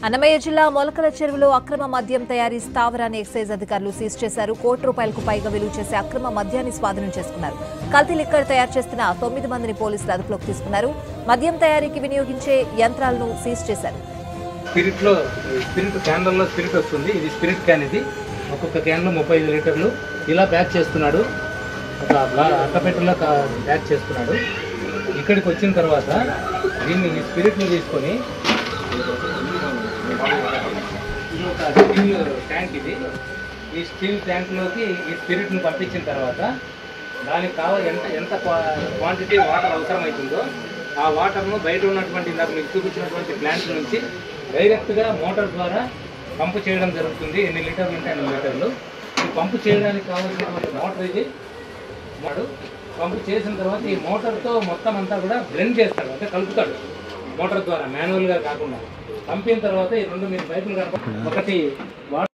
అన్నమయ్య జిల్లా మొలకల చెరువులో అక్రమ మద్యం తయారీ స్థావరాన్ని ఎక్సైజ్ అధికారులు సీజ్ చేశారు. ₹1 పైగా విలువ చేసే అక్రమ మద్యాన్ని స్వాధీనం చేసుకున్నారు. కల్తీ లిక్కర్ తయారు చేస్తున్న 9 మందిని పోలీసులు అదుపులోకి తీసుకున్నారు. మద్యం తయారీకి వినియోగించే యంత్రాలను సీజ్ చేశారు. స్పిరిట్ క్యాన్లలో స్పిరిట్ వస్తుంది. ఇది స్పిరిట్ క్యాన్. ఇది ఒక్కొక్క క్యాన్లో 35 లీటర్లు ఇలా ప్యాక్ చేస్తున్నాడు. ఒక అట్టపెట్టెలో ప్యాక్ చేస్తున్నాడు. ఇక్కడికి వచ్చిన తర్వాత దీన్ని ఈ స్పిరిట్ని తీసుకొని ఒక స్టీల్ ట్యాంక్, ఇది ఈ స్టీల్ ట్యాంక్లోకి ఈ స్పిరిట్ని పంపించిన తర్వాత దానికి ఎంత క్వాంటిటీ వాటర్ అవసరమవుతుందో ఆ వాటర్ను బయట ఉన్నటువంటి ఇందాక మీకు చూపించినటువంటి ప్లాంట్ నుంచి డైరెక్ట్గా మోటార్ ద్వారా పంపు చేయడం జరుగుతుంది. ఎన్ని లీటర్లు ఉంటే అన్ని లీటర్లు. ఈ పంపు చేయడానికి కావాల్సినటువంటి మోటార్ ఇది. పంపు చేసిన తర్వాత ఈ మోటార్తో మొత్తం అంతా కూడా బ్లెండ్ చేస్తాడు, అంటే కలుపుతాడు మోటార్ ద్వారా, మాన్యువల్గా కాకుండా. పంపిన తర్వాత ఈ రెండు మీరు పైపులు కనుక ఒకటి